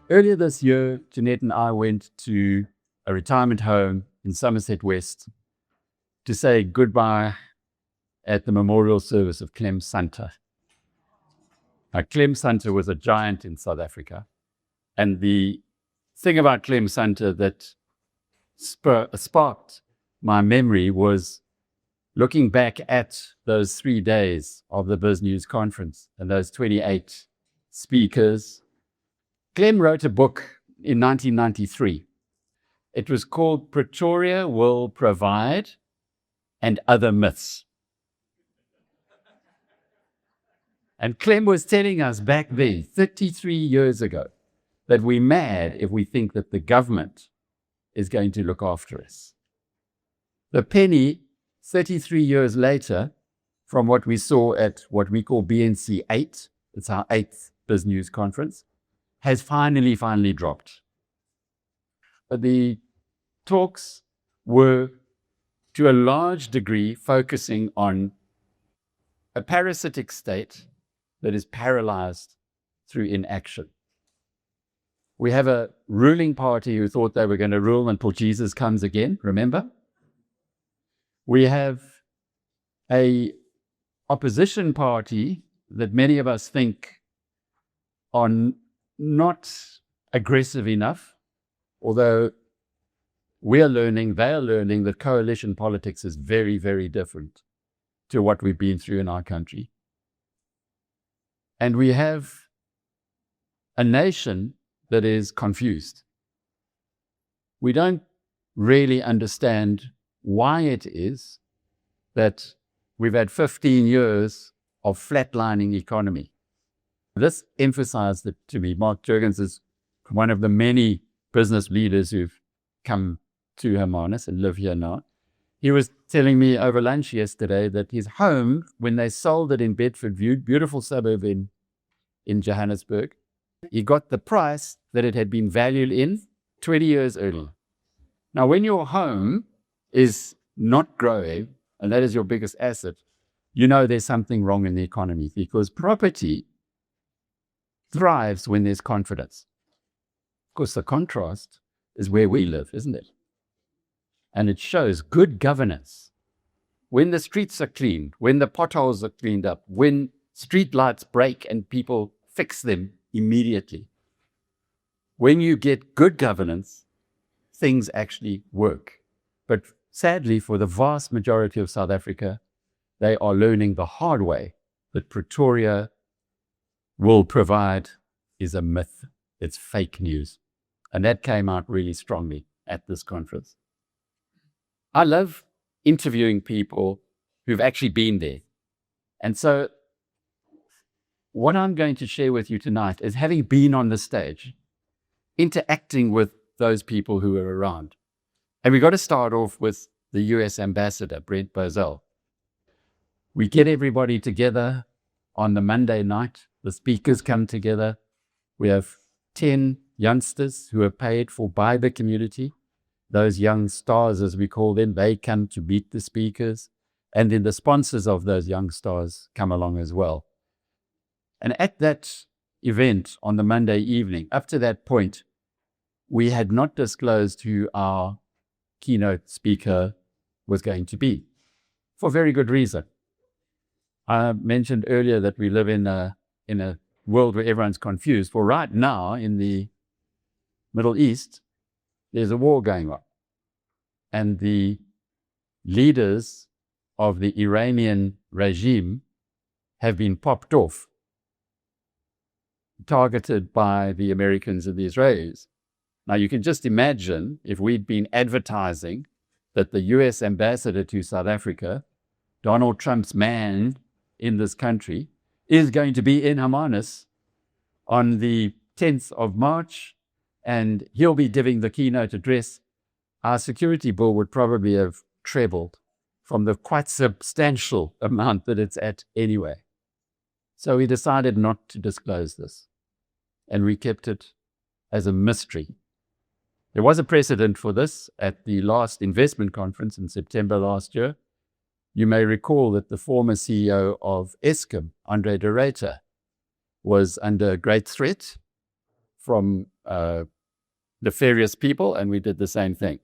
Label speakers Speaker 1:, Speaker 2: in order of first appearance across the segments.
Speaker 1: Earlier this year, Jeanette and I went to a retirement home in Somerset West to say goodbye at the memorial service of Clem Sunter. Now, Clem Sunter was a giant in South Africa. And the thing about Clem Sunter that sparked my memory was looking back at those 3 days of the BizNews Conference and those 28 speakers. Clem wrote a book in 1993. It was called Pretoria Will Provide and Other Myths. And Clem was telling us back then, 33 years ago, that we're mad if we think that the government is going to look after us. The penny, 33 years later, from what we saw at what we call BNC 8, it's our 8th BizNews Conference, has finally dropped. But the talks were, to a large degree, focusing on a parasitic state that is paralyzed through inaction. We have a ruling party who thought they were going to rule until Jesus comes again, remember? We have an opposition party that many of us think are not aggressive enough, although they are learning that coalition politics is very, very different to what we've been through in our country. And we have a nation that is confused. We don't really understand why it is that we've had 15 years of flatlining economy. This emphasized it to me. Mark Juergens is one of the many business leaders who've come to Hermanus and live here now. He was telling me over lunch yesterday that his home, when they sold it in Bedfordview, beautiful suburb in Johannesburg, he got the price that it had been valued in 20 years earlier. Now, when your home is not growing, and that is your biggest asset, you know there's something wrong in the economy, because property thrives when there's confidence. Of course, the contrast is where we live, isn't it? And it shows good governance. When the streets are cleaned, when the potholes are cleaned up, when street lights break and people fix them immediately. When you get good governance, things actually work. But sadly, for the vast majority of South Africa, they are learning the hard way that Pretoria will provide is a myth. It's fake news. And that came out really strongly at this conference. I love interviewing people who've actually been there. And so what I'm going to share with you tonight is having been on the stage, interacting with those people who were around. And we've got to start off with the US ambassador, Brent Bozell. We get everybody together on the Monday night. The speakers come together. We have 10 youngsters who are paid for by the community. Those young stars, as we call them, they come to meet the speakers. And then the sponsors of those young stars come along as well. And at that event on the Monday evening, up to that point, we had not disclosed who our keynote speaker was going to be, for very good reason. I mentioned earlier that we live in a world where everyone's confused. Well, right now in the Middle East, there's a war going on. And the leaders of the Iranian regime have been popped off, targeted by the Americans and the Israelis. Now, you can just imagine if we'd been advertising that the US ambassador to South Africa, Donald Trump's man in this country, is going to be in Hermanus on the 10th of March, and he'll be giving the keynote address. Our security bill would probably have trebled from the quite substantial amount that it's at anyway. So we decided not to disclose this, and we kept it as a mystery. There was a precedent for this at the last investment conference in September last year. You may recall that the former CEO of Eskom, Andre de Ruyter, was under great threat from nefarious people, and we did the same thing.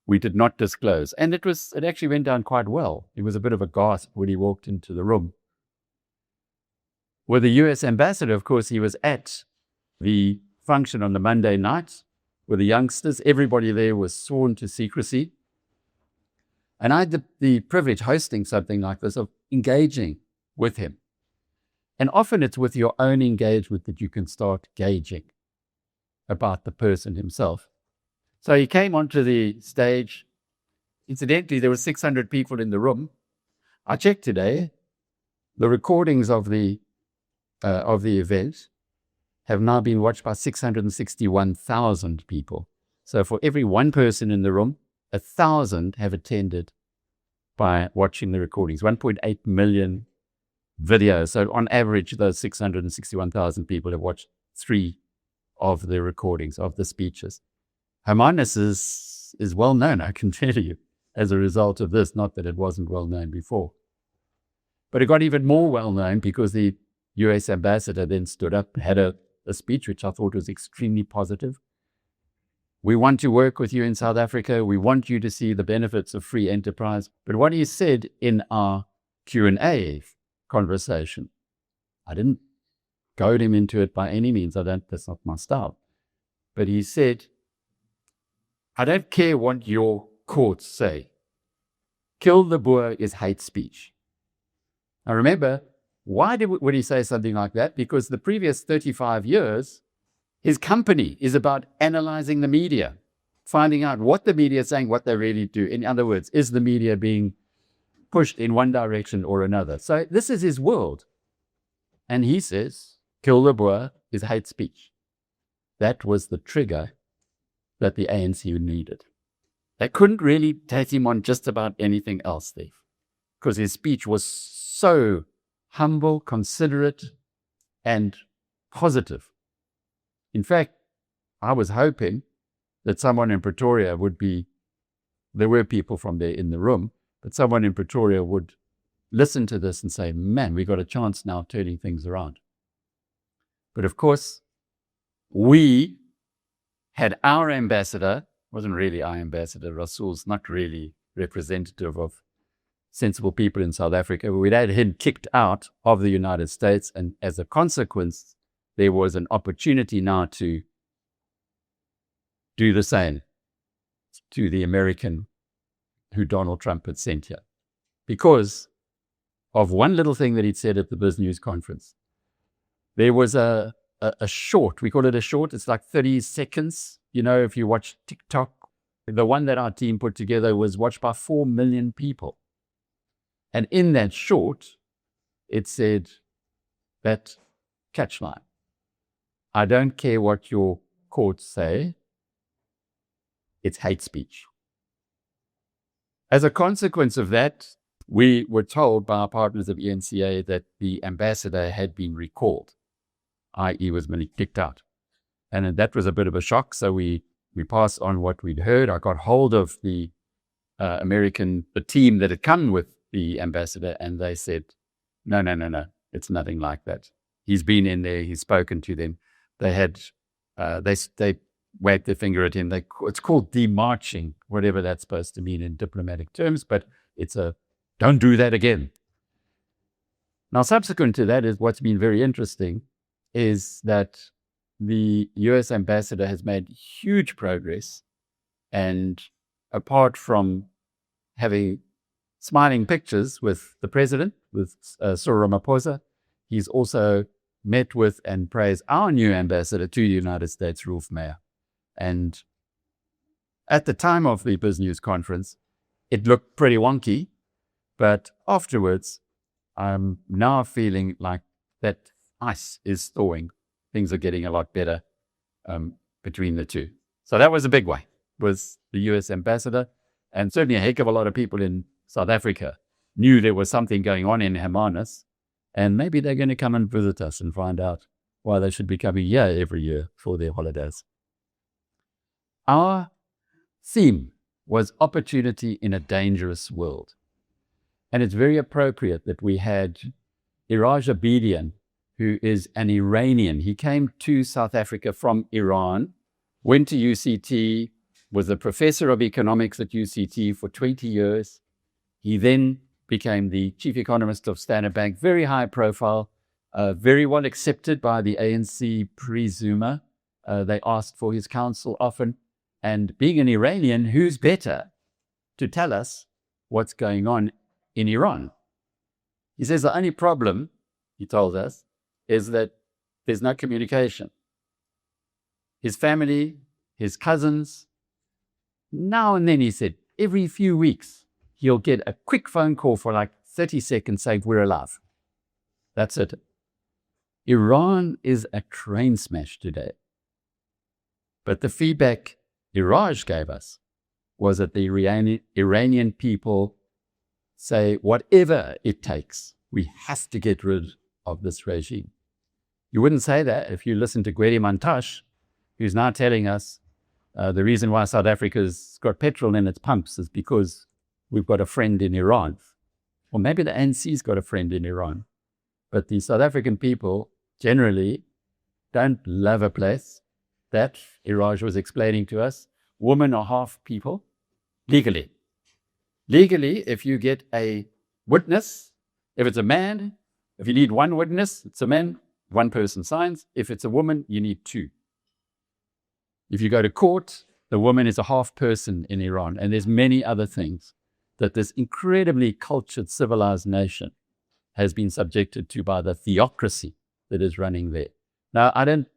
Speaker 1: We did not disclose. And it actually went down quite well. It was a bit of a gasp when he walked into the room. With the US ambassador, of course, he was at the function on the Monday night with the youngsters. Everybody there was sworn to secrecy. And I had the privilege hosting something like this, of engaging with him. And often it's with your own engagement that you can start gauging about the person himself. So he came onto the stage. Incidentally, there were 600 people in the room. I checked today. The recordings of the event have now been watched by 661,000 people. So for every one person in the room, 1,000 have attended by watching the recordings. 1.8 million videos. So on average, those 661,000 people have watched 3 of the recordings of the speeches. Hermanus is well known, I can tell you, as a result of this. Not that it wasn't well known before. But it got even more well known because the US ambassador then stood up, had a speech which I thought was extremely positive. We want to work with you in South Africa. We want you to see the benefits of free enterprise. But what he said in our Q&A conversation, I didn't goad him into it by any means. That's not my style. But he said, I don't care what your courts say. Kill the Boer is hate speech. Now remember, why would he say something like that? Because the previous 35 years, his company is about analyzing the media, finding out what the media is saying, what they really do. In other words, is the media being pushed in one direction or another? So this is his world. And he says, kill the Boer is hate speech. That was the trigger that the ANC needed. They couldn't really take him on just about anything else, Steve, because his speech was so humble, considerate, and positive. In fact, I was hoping that someone in Pretoria there were people from there in the room, but someone in Pretoria would listen to this and say, man, we got a chance now turning things around. But of course, we had our ambassador, wasn't really our ambassador, Rasul's not really representative of sensible people in South Africa. We'd had him kicked out of the United States, and as a consequence, there was an opportunity now to do the same to the American who Donald Trump had sent here, because of one little thing that he'd said at the BizNews Conference. There was a short, we call it a short, it's like 30 seconds. You know, if you watch TikTok, the one that our team put together was watched by 4 million people. And in that short, it said that catchline: I don't care what your courts say, it's hate speech. As a consequence of that, we were told by our partners of ENCA that the ambassador had been recalled, i.e. was being kicked out. And that was a bit of a shock, so we passed on what we'd heard. I got hold of the the team that had come with the ambassador, and they said, no, it's nothing like that. He's been in there, he's spoken to them. They had, they wagged their finger at him. It's called demarching, whatever that's supposed to mean in diplomatic terms, but it's don't do that again. Now, subsequent to that is what's been very interesting is that the US ambassador has made huge progress, and apart from having smiling pictures with the president, with Cyril Ramaphosa, he's also met with and praised our new ambassador to the United States, Rolf Meyer. And at the time of the BizNews Conference, it looked pretty wonky, but afterwards, I'm now feeling like that ice is thawing. Things are getting a lot better between the two. So that was a big one, was the US ambassador. And certainly a heck of a lot of people in South Africa knew there was something going on in Hermanus, and maybe they're going to come and visit us and find out why they should be coming here every year for their holidays. Our theme was opportunity in a dangerous world. And it's very appropriate that we had Iraja Bedian, who is an Iranian. He came to South Africa from Iran, went to UCT, was a professor of economics at UCT for 20 years. He then became the chief economist of Standard Bank, very high profile, very well accepted by the ANC presumer. They asked for his counsel often. And being an Iranian, who's better to tell us what's going on in Iran? He says the only problem, he told us, is that there's no communication. His family, his cousins, now and then, he said, every few weeks, he'll get a quick phone call for like 30 seconds saying, we're alive. That's it. Iran is a train smash today. But the feedback Iraj gave us was that the Iranian people say, whatever it takes, we have to get rid of this regime. You wouldn't say that if you listen to Gwede Mantashe, who's now telling us the reason why South Africa's got petrol in its pumps is because we've got a friend in Iran. Or maybe the ANC's got a friend in Iran. But the South African people generally don't love a place. That, Iraj was explaining to us, women are half people, legally. Legally, if you get a witness, if it's a man, if you need one witness, it's a man, one person signs. If it's a woman, you need two. If you go to court, the woman is a half person in Iran. And there's many other things that this incredibly cultured, civilized nation has been subjected to by the theocracy that is running there. Now, I don't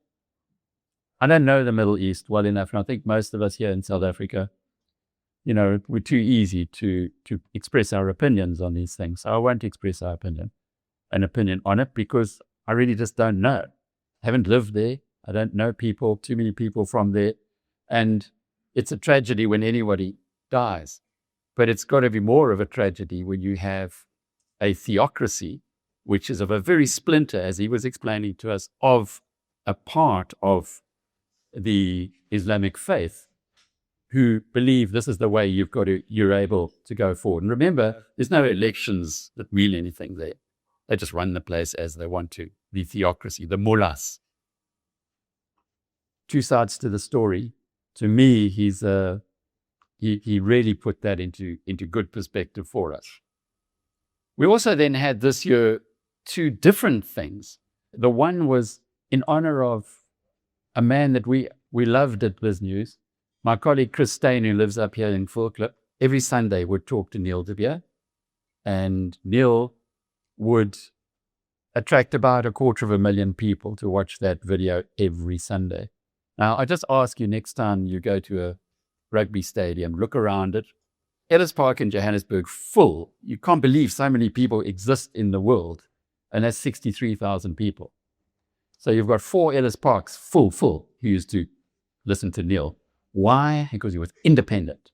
Speaker 1: know the Middle East well enough, and I think most of us here in South Africa, we're too easy to express our opinions on these things. So I won't express an opinion on it, because I really just don't know. I haven't lived there. I don't know too many people from there. And it's a tragedy when anybody dies. But it's got to be more of a tragedy when you have a theocracy, which is of a very splinter, as he was explaining to us, of a part of the Islamic faith, who believe this is the way you're able to go forward. And remember, there's no elections that mean anything there. They just run the place as they want to. The theocracy, the mullahs. Two sides to the story. To me, he really put that into good perspective for us. We also then had this year two different things. The one was in honor of a man that we loved at BizNews. My colleague Chris Steyn, who lives up here in Voorklip, every Sunday would talk to Neil de Beer, and Neil would attract about 250,000 people to watch that video every Sunday. Now, I just ask you, next time you go to a rugby stadium, look around it. Ellis Park in Johannesburg, full. You can't believe so many people exist in the world, and that's 63,000 people. So you've got 4 Ellis Parks full, who used to listen to Neil. Why? Because he was independent.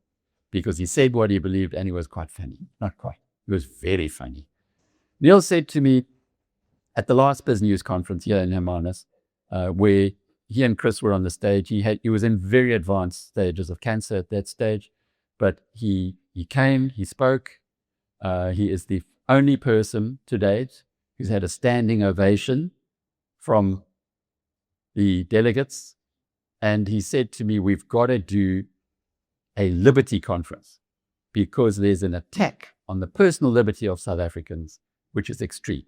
Speaker 1: Because he said what he believed, and he was quite funny. Not quite. He was very funny. Neil said to me at the last BizNews Conference here in Hermanus, where he and Chris were on the stage. He was in very advanced stages of cancer at that stage, but he came, he spoke. He is the only person to date who's had a standing ovation from the delegates. And he said to me, we've got to do a liberty conference because there's an attack on the personal liberty of South Africans, which is extreme.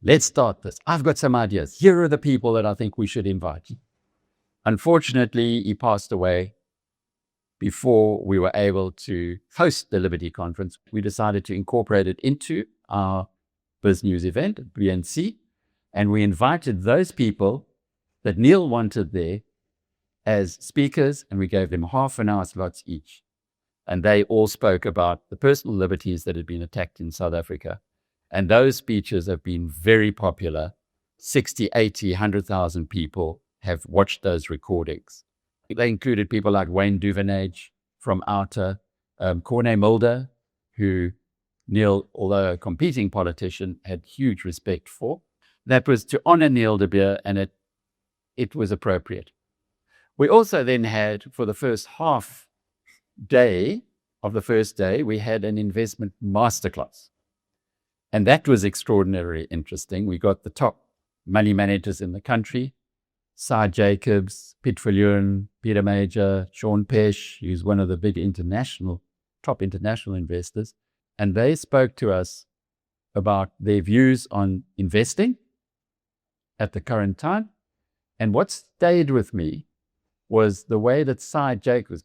Speaker 1: Let's start this. I've got some ideas. Here are the people that I think we should invite. Unfortunately, he passed away before we were able to host the Liberty Conference. We decided to incorporate it into our BizNews event, BNC, and we invited those people that Neil wanted there as speakers, and we gave them half an hour slots each. And they all spoke about the personal liberties that had been attacked in South Africa. And those speeches have been very popular. 60, 80, 100,000 people have watched those recordings. They included people like Wayne Duvenage from Outer, Corné Mulder, who Neil, although a competing politician, had huge respect for. That was to honor Neil de Beer, and it was appropriate. We also then had, for the first half day of the first day, we had an investment masterclass. And that was extraordinarily interesting. We got the top money managers in the country, Cy Jacobs, Piet Viljoen, Peter Major, Sean Pesh, who's one of the big top international investors. And they spoke to us about their views on investing at the current time. And what stayed with me was the way that Cy Jacobs,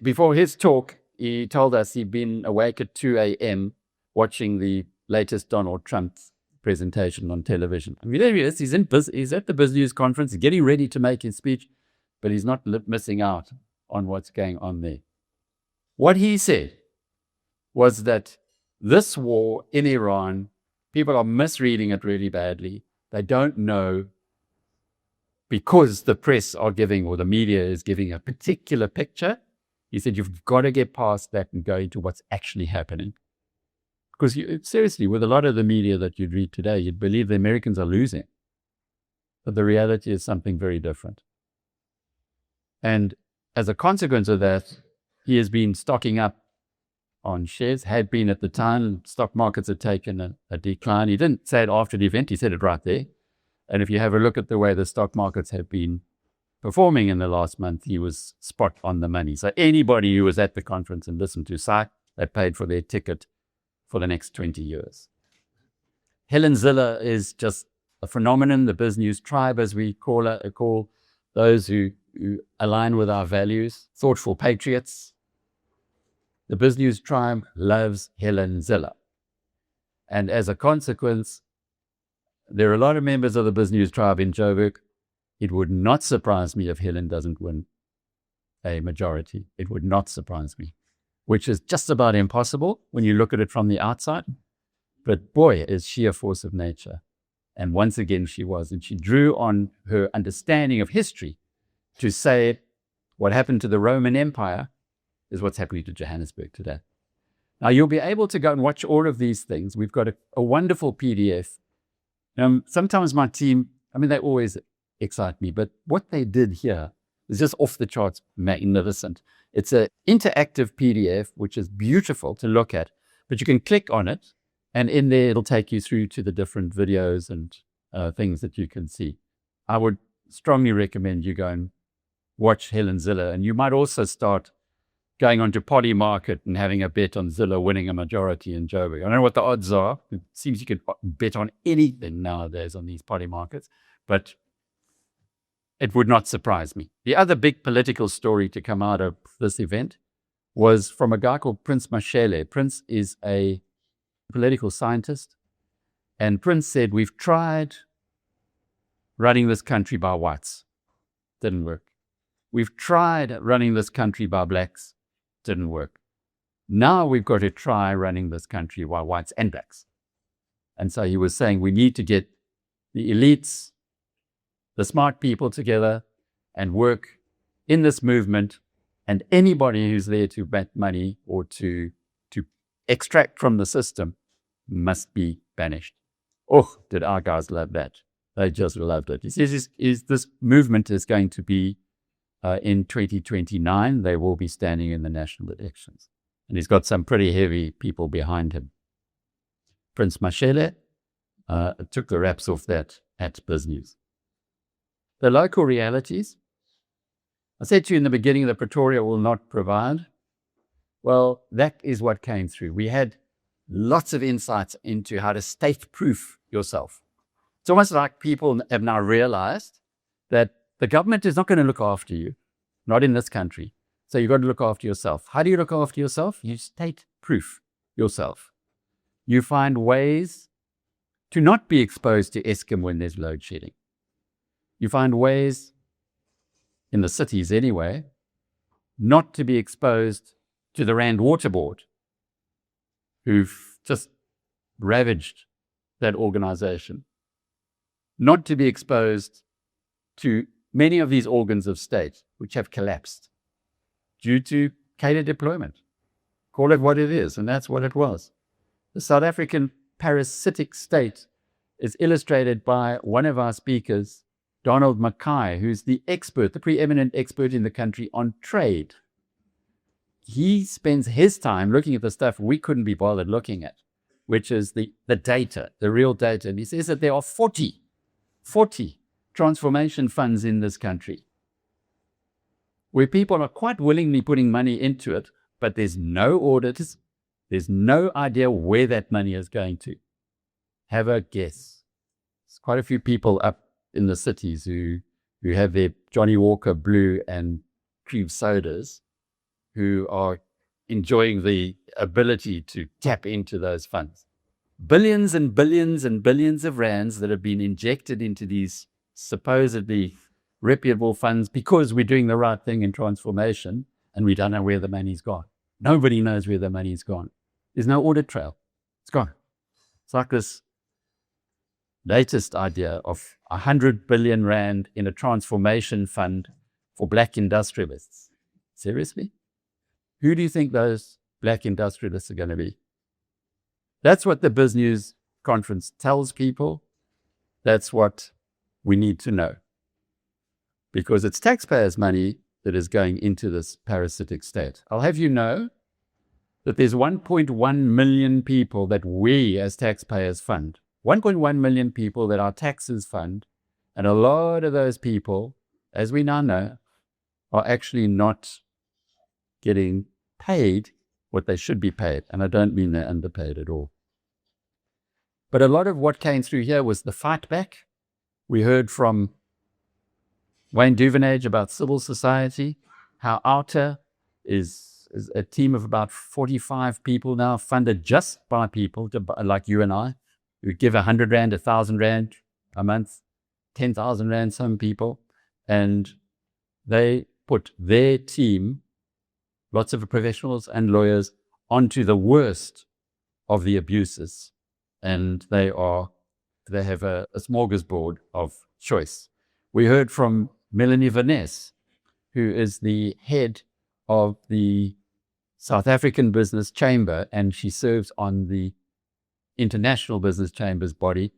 Speaker 1: before his talk, he told us he'd been awake at 2 a.m. watching the latest Donald Trump presentation on television. I mean, there he is. He's at the BizNews Conference, getting ready to make his speech, but he's not missing out on what's going on there. What he said was that this war in Iran, people are misreading it really badly. They don't know, because the press are giving, or the media is giving, a particular picture. He said, you've got to get past that and go into what's actually happening. Because seriously, with a lot of the media that you'd read today, you'd believe the Americans are losing. But the reality is something very different. And as a consequence of that, he has been stocking up on shares, had been at the time. Stock markets had taken a decline. He didn't say it after the event, he said it right there. And if you have a look at the way the stock markets have been performing in the last month, he was spot on the money. So anybody who was at the conference and listened to Cy, they paid for their ticket for the next 20 years. Helen Ziller is just a phenomenon. The BizNews tribe, as we call those who align with our values, thoughtful patriots. The BizNews tribe loves Helen Ziller. And as a consequence, there are a lot of members of the BizNews tribe in Joburg. It would not surprise me if Helen doesn't win a majority. It would not surprise me, which is just about impossible when you look at it from the outside. But boy, is she a force of nature. And once again, she was. And she drew on her understanding of history to say what happened to the Roman Empire is what's happening to Johannesburg today. Now, you'll be able to go and watch all of these things. We've got a wonderful PDF. Sometimes my team, they always excite me, but what they did here is just off the charts magnificent. It's an interactive PDF, which is beautiful to look at, but you can click on it, and in there, it'll take you through to the different videos and things that you can see. I would strongly recommend you go and watch Helen Ziller, and you might also start going onto Poly Market and having a bet on Ziller winning a majority in Joburg. I don't know what the odds are. It seems you could bet on anything nowadays on these Poly Markets, but it would not surprise me. The other big political story to come out of this event was from a guy called Prince Mashele. Prince is a political scientist, and Prince said, we've tried running this country by whites. Didn't work. We've tried running this country by blacks. Didn't work. Now we've got to try running this country by whites and blacks. And so he was saying we need to get the elites, the smart people together and work in this movement, and anybody who's there to make money or to extract from the system must be banished. Oh, did our guys love that. They just loved it. He says this movement is going to be in 2029. They will be standing in the national elections. And he's got some pretty heavy people behind him. Prince Mashele took the wraps off that at BizNews. The local realities. I said to you in the beginning that Pretoria will not provide. Well, that is what came through. We had lots of insights into how to state-proof yourself. It's almost like people have now realized that the government is not going to look after you, not in this country. So you've got to look after yourself. How do you look after yourself? You state-proof yourself. You find ways to not be exposed to Eskom when there's load shedding. You find ways, in the cities anyway, not to be exposed to the Rand Water Board, who've just ravaged that organization. Not to be exposed to many of these organs of state which have collapsed due to cadre deployment. Call it what it is, and that's what it was. The South African parasitic state is illustrated by one of our speakers, Donald Mackay, who's the expert, the preeminent expert in the country on trade. He spends his time looking at the stuff we couldn't be bothered looking at. which is the data, the real data. And he says that there are 40 transformation funds in this country where people are quite willingly putting money into it, but there's no auditors, there's no idea where that money is going to. Have a guess. There's quite a few people up in the cities who have their Johnny Walker Blue and cream sodas, who are enjoying the ability to tap into those funds. Billions and billions and billions of rands that have been injected into these supposedly reputable funds because we're doing the right thing in transformation, and we don't know where the money's gone. Nobody knows where the money's gone. There's no audit trail. It's gone. It's like this latest idea of 100 billion rand in a transformation fund for black industrialists. Seriously? Who do you think those black industrialists are going to be? That's what the BizNews Conference tells people. That's what we need to know. Because it's taxpayers' money that is going into this parasitic state. I'll have you know that there's 1.1 million people that we as taxpayers fund. 1.1 million people that our taxes fund. And a lot of those people, as we now know, are actually not getting paid what they should be paid. And I don't mean they're underpaid at all. But a lot of what came through here was the fight back. We heard from Wayne Duvenage about civil society, how Outer is a team of about 45 people now, funded just by people like you and I, who give 100 Rand, 1,000 Rand a month, 10,000 Rand some people, and they put their team, lots of professionals and lawyers, onto the worst of the abuses. And they have a smorgasbord of choice. We heard from Melanie Vaness, who is the head of the South African Business Chamber, and she serves on the International Business Chamber's body.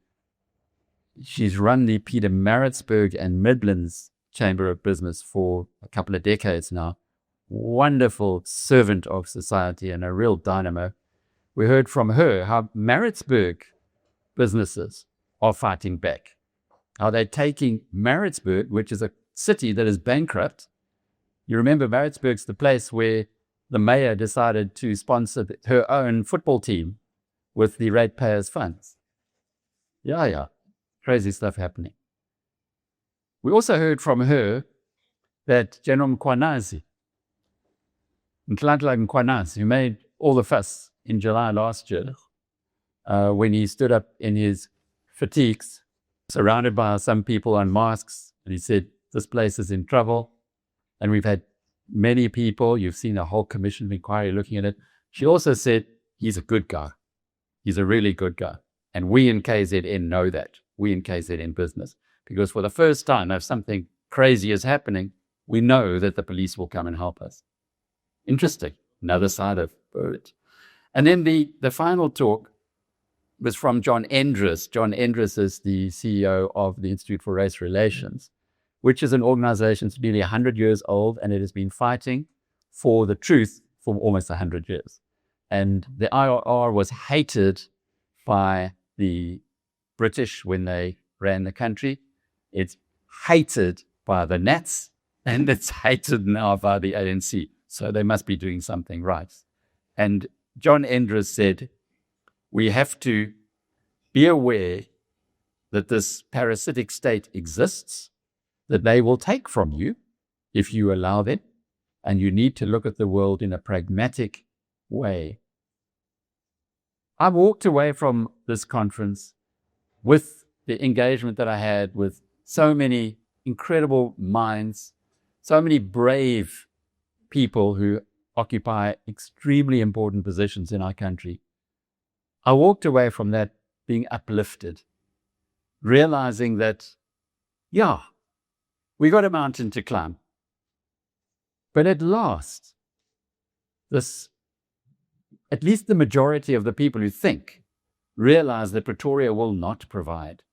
Speaker 1: She's run the Pietermaritzburg and Midlands Chamber of Business for a couple of decades now. Wonderful servant of society and a real dynamo. We heard from her how Maritzburg businesses are fighting back, how they're taking Maritzburg, which is a city that is bankrupt. You remember Maritzburg's the place where the mayor decided to sponsor her own football team with the ratepayers' funds. Yeah. Crazy stuff happening. We also heard from her that General Mkhwanazi, Nhlanhla Mkhwanazi, who made all the fuss in July last year, when he stood up in his fatigues, surrounded by some people on masks, and he said, this place is in trouble. And we've had many people, you've seen a whole commission of inquiry looking at it. She also said, he's a good guy. He's a really good guy. And we in KZN know that. We in KZN business. Because for the first time, if something crazy is happening, we know that the police will come and help us. Interesting. Another side of it. And then the final talk was from John Endres. John Endres is the CEO of the Institute for Race Relations, which is an organization that's nearly 100 years old, and it has been fighting for the truth for almost 100 years. And the IRR was hated by the British when they ran the country. It's hated by the Nats, and it's hated now by the ANC. So they must be doing something right. And John Endres said, we have to be aware that this parasitic state exists, that they will take from you if you allow them, and you need to look at the world in a pragmatic way. I walked away from this conference with the engagement that I had with so many incredible minds, so many brave people who occupy extremely important positions in our country. I walked away from that being uplifted, realizing that, yeah, we got a mountain to climb. But at last, at least the majority of the people who think realize that Pretoria will not provide,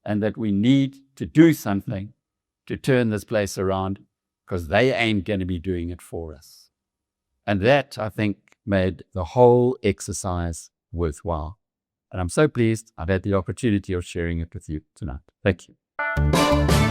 Speaker 1: and that we need to do something to turn this place around, because they ain't going to be doing it for us. And that, I think, made the whole exercise worthwhile. And I'm so pleased I've had the opportunity of sharing it with you tonight. Thank you.